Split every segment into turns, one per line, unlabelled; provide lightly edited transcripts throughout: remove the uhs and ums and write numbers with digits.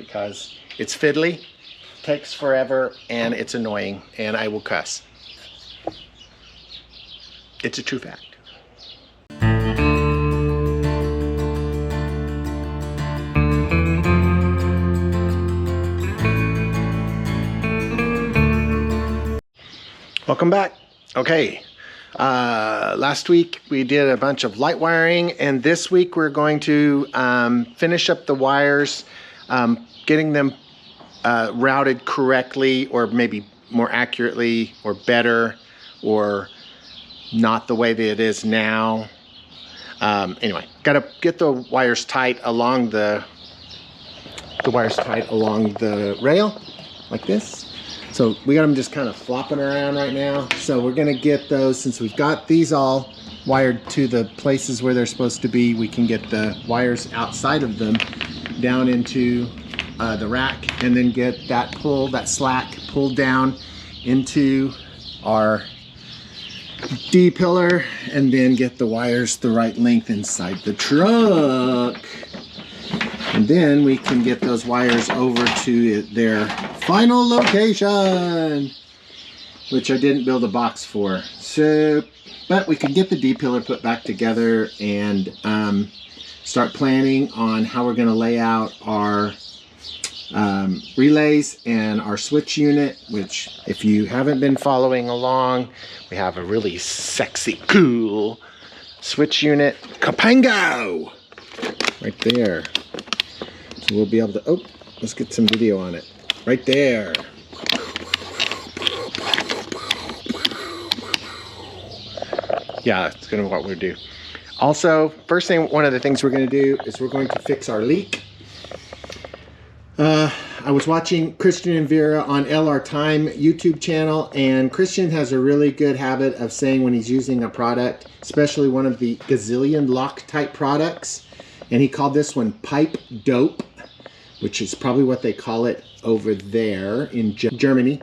because it's fiddly, takes forever, and it's annoying, and I will cuss. It's a true fact. Welcome back. Okay, last week we did a bunch of light wiring, and this week we're going to finish up the wires, getting them routed correctly, or maybe more accurately, or better, or not the way that it is now. Anyway, got to get the wires tight along the rail like this. So we got them just kind of flopping around right now. So we're gonna get those, since we've got these all wired to the places where they're supposed to be, we can get the wires outside of them down into the rack, and then get that slack pulled down into our D-pillar, and then get the wires the right length inside the truck. And then we can get those wires over to their final location, which I didn't build a box for. So, but we can get the D-pillar put back together and start planning on how we're going to lay out our relays and our switch unit, which, if you haven't been following along, we have a really sexy, cool switch unit. Capango! Right there. So we'll be able to, oh, let's get some video on it. Right there. Yeah, that's gonna be what we'll do. Also, first thing, one of the things we're gonna do is we're going to fix our leak. I was watching Christian and Vera on LR Time YouTube channel, and Christian has a really good habit of saying when he's using a product, especially one of the gazillion lock type products, and he called this one pipe dope, which is probably what they call it over there in Germany.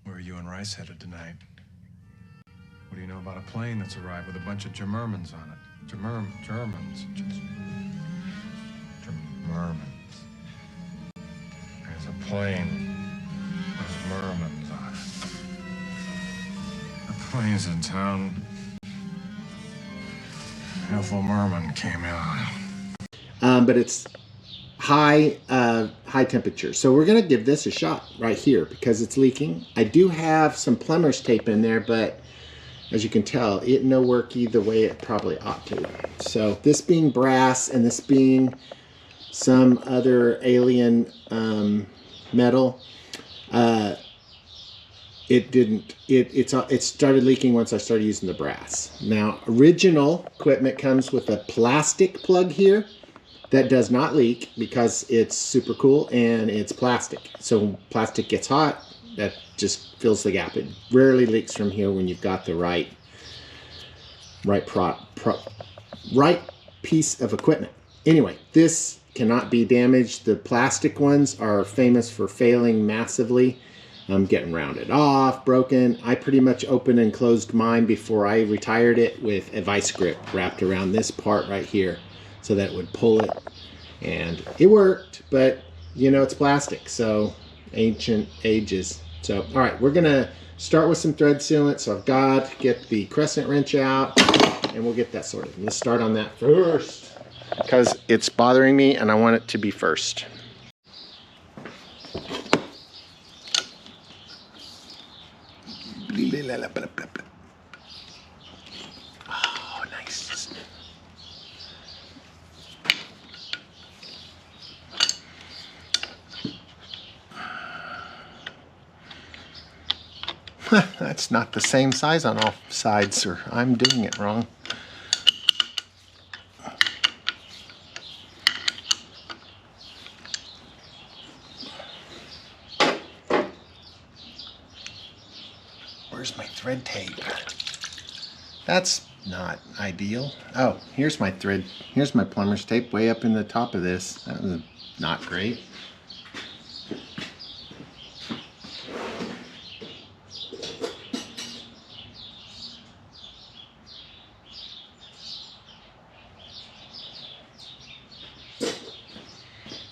Where are you and Rice headed tonight? What do you know about a plane that's arrived with a bunch of Germans on it? Germans. There's a plane with Germans on it. The plane's in town. Ethel Merman came in.
But it's high temperature. So we're gonna give this a shot right here because it's leaking. I do have some plumber's tape in there, but as you can tell, it no work either way it probably ought to. So this being brass and this being some other alien metal, it started leaking once I started using the brass. Now, original equipment comes with a plastic plug here that does not leak because it's super cool and it's plastic. So when plastic gets hot, that just fills the gap. It rarely leaks from here when you've got the right piece of equipment. Anyway, this cannot be damaged. The plastic ones are famous for failing massively. Getting rounded off, broken. I pretty much opened and closed mine before I retired it with a vice grip wrapped around this part right here so that it would pull it. And it worked, but you know, it's plastic, so ancient ages. So, all right, we're gonna start with some thread sealant. So I've got to get the crescent wrench out and we'll get that sorted. Let's start on that first because it's bothering me and I want it to be first. Oh, nice. That's not the same size on all sides, or I'm doing it wrong. Where's my thread tape? That's not ideal. Oh, here's my thread. Here's my plumber's tape way up in the top of this. That was not great.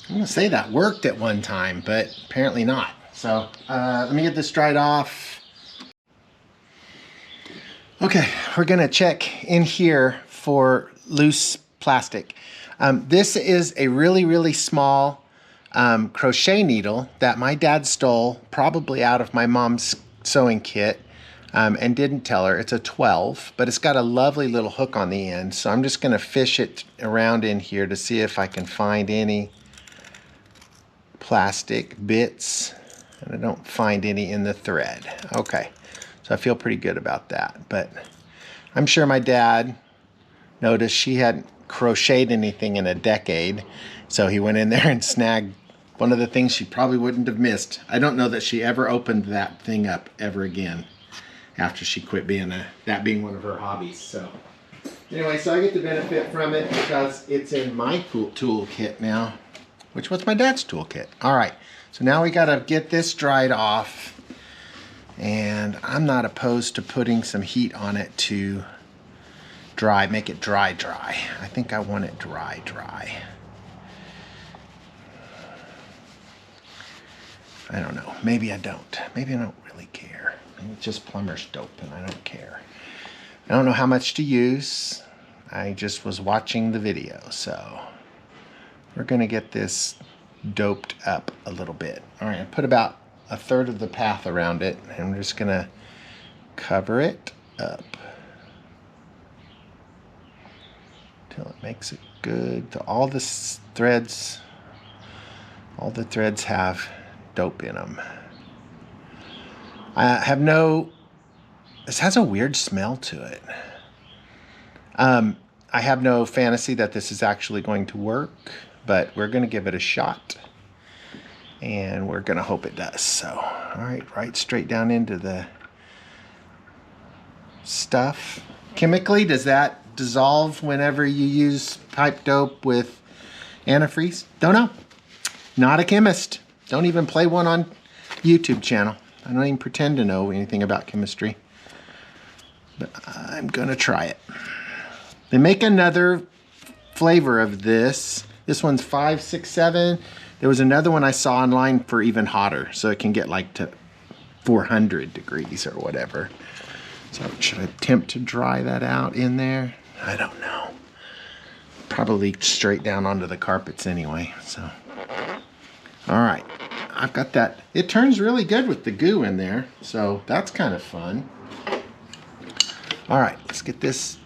I'm gonna say that worked at one time, but apparently not. So let me get this dried off. Okay, we're gonna check in here for loose plastic. This is a really, really small crochet needle that my dad stole probably out of my mom's sewing kit and didn't tell her. It's a 12, but it's got a lovely little hook on the end. So I'm just gonna fish it around in here to see if I can find any plastic bits, and I don't find any in the thread. Okay, so I feel pretty good about that, but I'm sure my dad noticed she hadn't crocheted anything in a decade, so he went in there and snagged one of the things she probably wouldn't have missed. I don't know that she ever opened that thing up ever again after she quit being that being one of her hobbies. So anyway, so I get to benefit from it because it's in my tool kit now, which was my dad's toolkit. All right, so now we gotta get this dried off, and I'm not opposed to putting some heat on it to dry, make it dry. I think I want it dry. I don't know, maybe I don't. Maybe I don't really care. Maybe it's just plumber's dope and I don't care. I don't know how much to use. I just was watching the video, so we're gonna get this doped up a little bit. All right, I put about a third of the path around it, and we're just gonna cover it up till it makes it good. All the threads have dope in them. This has a weird smell to it. I have no fantasy that this is actually going to work, but we're going to give it a shot, and we're going to hope it does. So, all right, right straight down into the stuff. Chemically, does that dissolve whenever you use pipe dope with antifreeze? Don't know. Not a chemist. Don't even play one on YouTube channel. I don't even pretend to know anything about chemistry, but I'm going to try it. They make another flavor of this. This one's 5, 6, 7. There was another one I saw online for even hotter, so it can get like to 400 degrees or whatever. So should I attempt to dry that out in there? I don't know. Probably straight down onto the carpets anyway. So, all right, I've got that. It turns really good with the goo in there, so that's kind of fun. All right, let's get this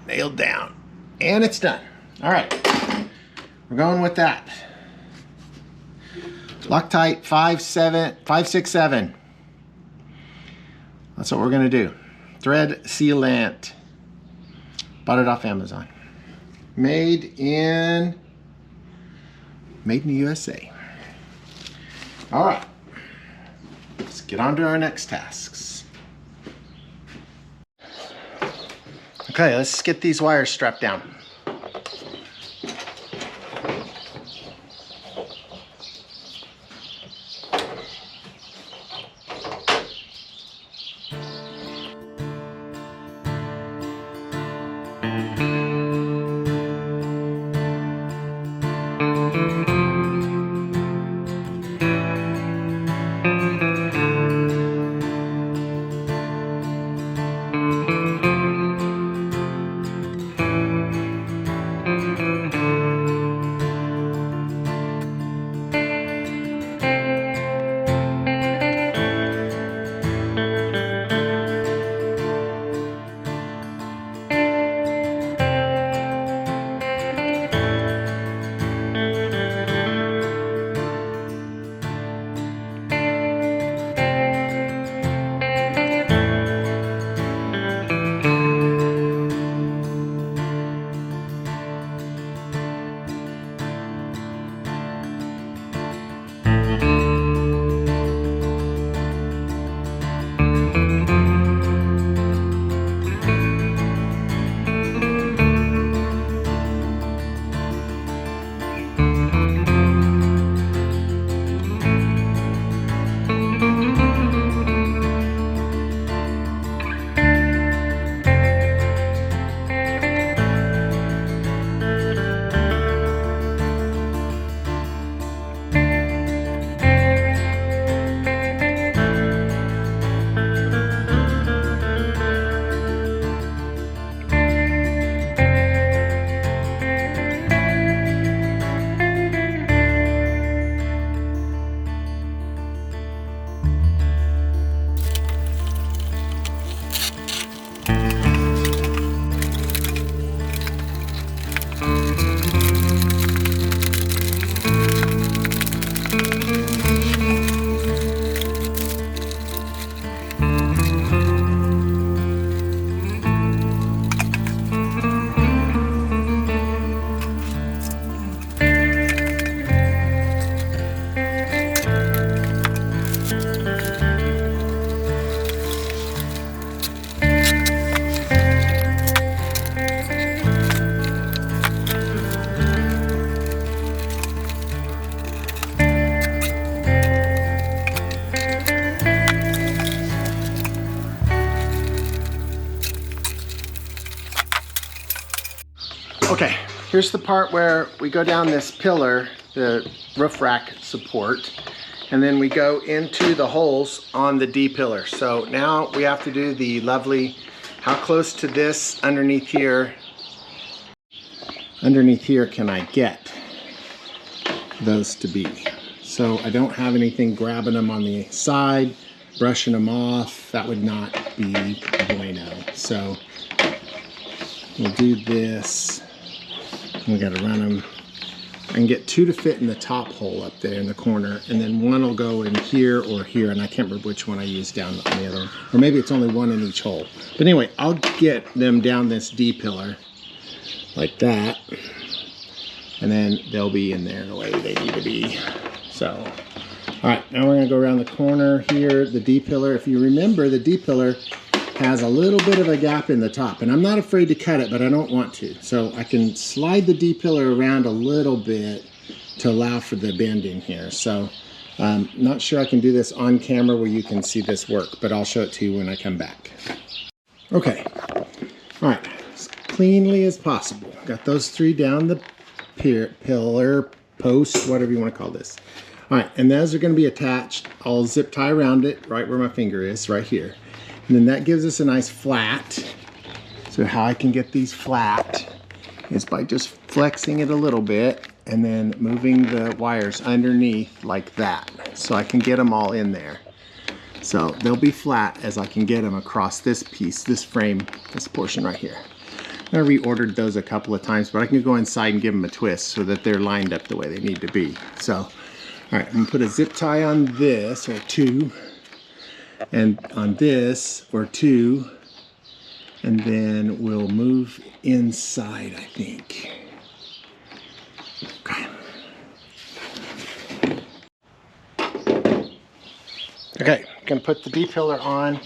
nailed down, and it's done. All right, we're going with that. Loctite 5, 6, 7. That's what we're gonna do. Thread sealant. Bought it off Amazon. Made in the USA. All right, let's get on to our next tasks. Okay, let's get these wires strapped down. Okay, here's the part where we go down this pillar, the roof rack support, and then we go into the holes on the D pillar. So now we have to do the lovely, how close to this underneath here can I get those to be? So I don't have anything grabbing them on the side, brushing them off. That would not be bueno. So we'll do this. We gotta run them. I can get 2 to fit in the top hole up there in the corner, and then 1 will go in here or here, and I can't remember which one I used down on the other one. Or maybe it's only 1 in each hole. But anyway, I'll get them down this D pillar like that, and then they'll be in there the way they need to be. So, all right, now we're gonna go around the corner here, the D pillar. If you remember, the D pillar has a little bit of a gap in the top, and I'm not afraid to cut it, but I don't want to. So I can slide the D pillar around a little bit to allow for the bending here. So not sure I can do this on camera where you can see this work, but I'll show it to you when I come back. Okay, all right, as cleanly as possible. Got those 3 down the pillar, post, whatever you want to call this. All right, and those are going to be attached. I'll zip tie around it right where my finger is, right here. And then that gives us a nice flat. So how I can get these flat is by just flexing it a little bit and then moving the wires underneath like that. So I can get them all in there. So they'll be flat as I can get them across this piece, this frame, this portion right here. I reordered those a couple of times, but I can go inside and give them a twist so that they're lined up the way they need to be. So, all right, I'm gonna put a zip tie on this, or 2. And on this, or 2, and then we'll move inside, I think. Okay. Okay, gonna put the D pillar on.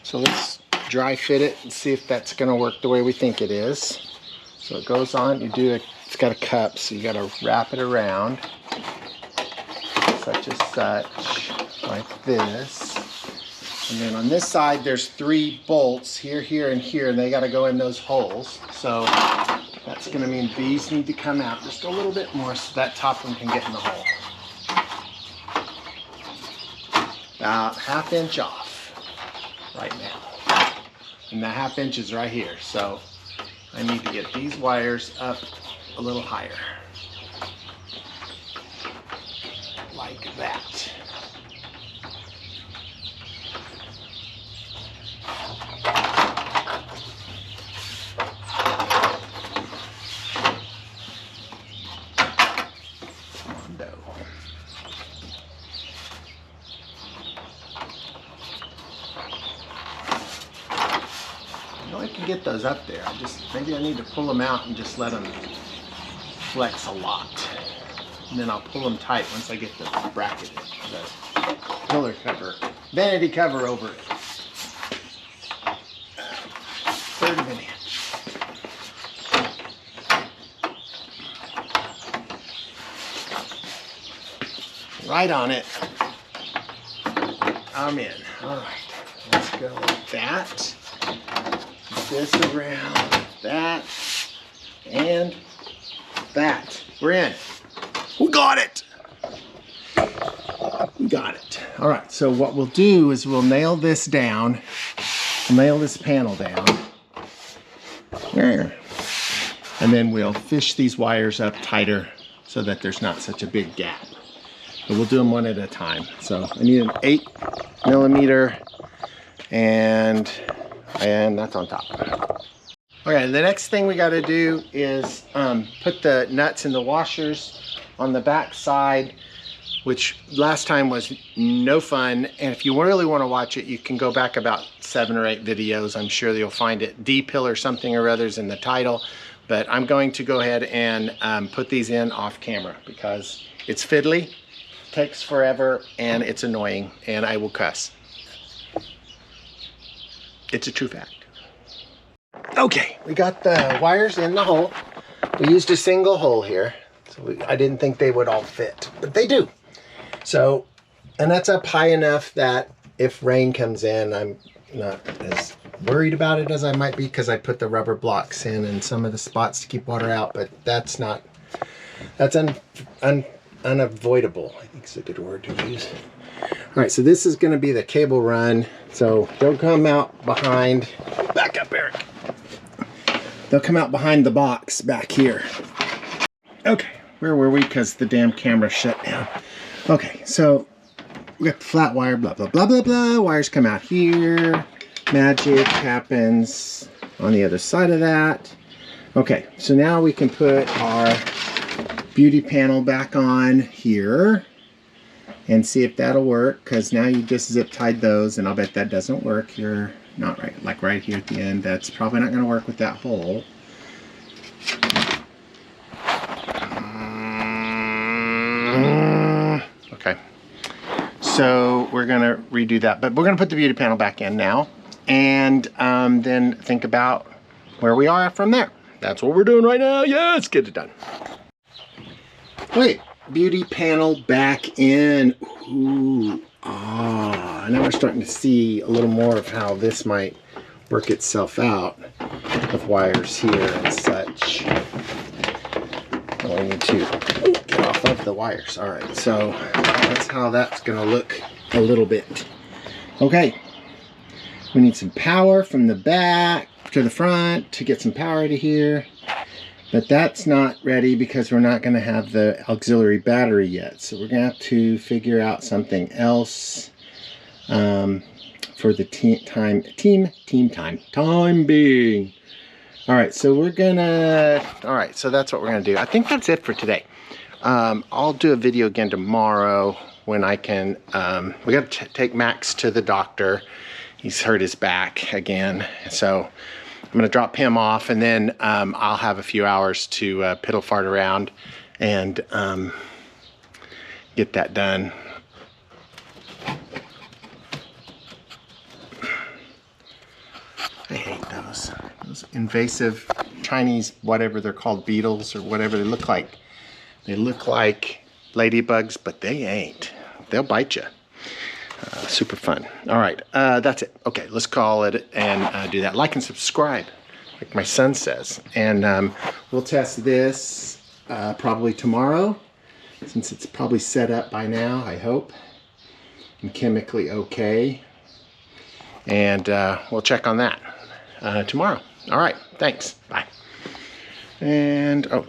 So let's dry fit it and see if that's gonna work the way we think it is. So it goes on, it's got a cup, so you gotta wrap it around, such as such, like this. And then on this side, there's 3 bolts, here, here, and here, and they gotta go in those holes. So that's gonna mean these need to come out just a little bit more so that top one can get in the hole. About 1/2 inch off right now. And the 1/2 inch is right here. So I need to get these wires up a little higher. Like that. I can get those up there. Maybe I need to pull them out and just let them flex a lot. And then I'll pull them tight once I get the bracket, the pillar cover, vanity cover over it. 1/3 of an inch. Right on it. I'm in. All right, let's go like that. This around, that, and that. We're in. We got it. We got it. All right, so what we'll do is we'll nail this down, nail this panel down, and then we'll fish these wires up tighter so that there's not such a big gap. But we'll do them one at a time. So I need an 8mm, and that's on top. Okay, the next thing we got to do is put the nuts in the washers on the back side, which last time was no fun. And if you really want to watch it, you can go back about 7 or 8 videos. I'm sure you'll find it. D-pillar something or other's in the title. But I'm going to go ahead and put these in off camera because it's fiddly, takes forever, and it's annoying, and I will cuss. It's a true fact. Okay, we got the wires in the hole. We used a single hole here, so I didn't think they would all fit, but they do. So, and that's up high enough that if rain comes in, I'm not as worried about it as I might be, because I put the rubber blocks in some of the spots to keep water out, but that's unavoidable, I think is a good word to use. All right, so this is going to be the cable run. So they'll come out behind, back up, Eric. They'll come out behind the box back here. Okay, where were we? Because the damn camera shut down. Okay, so we got the flat wire, blah, blah, blah, blah, blah. Wires come out here. Magic happens on the other side of that. Okay, so now we can put our beauty panel back on here and see if that'll work, because now you just zip tied those, and I'll bet that doesn't work. You're not right, like right here at the end. That's probably not going to work with that hole. Okay, so we're going to redo that, but we're going to put the beauty panel back in now, and then think about where we are from there. That's what we're doing right now. Yeah, let's get it done. Wait, beauty panel back in. Ooh, now we're starting to see a little more of how this might work itself out with wires here and such. Oh, I need to get off of the wires. All right, so that's how that's going to look a little bit. Okay, we need some power from the back to the front to get some power to here. But that's not ready because we're not going to have the auxiliary battery yet. So we're going to have to figure out something else for the time being. All right, so we're gonna, all right, so that's what we're gonna do. I think that's it for today. I'll do a video again tomorrow when I can, we got to take Max to the doctor. He's hurt his back again. So I'm gonna drop him off, and then I'll have a few hours to piddle fart around and get that done. I hate those invasive Chinese, whatever they're called, beetles or whatever they look like. They look like ladybugs, but they ain't. They'll bite you. Super fun. All right, that's it. Okay, let's call it and do that. Like and subscribe, like my son says. And we'll test this probably tomorrow, since it's probably set up by now, I hope, and chemically okay. And we'll check on that tomorrow. All right, thanks. Bye. And, oh,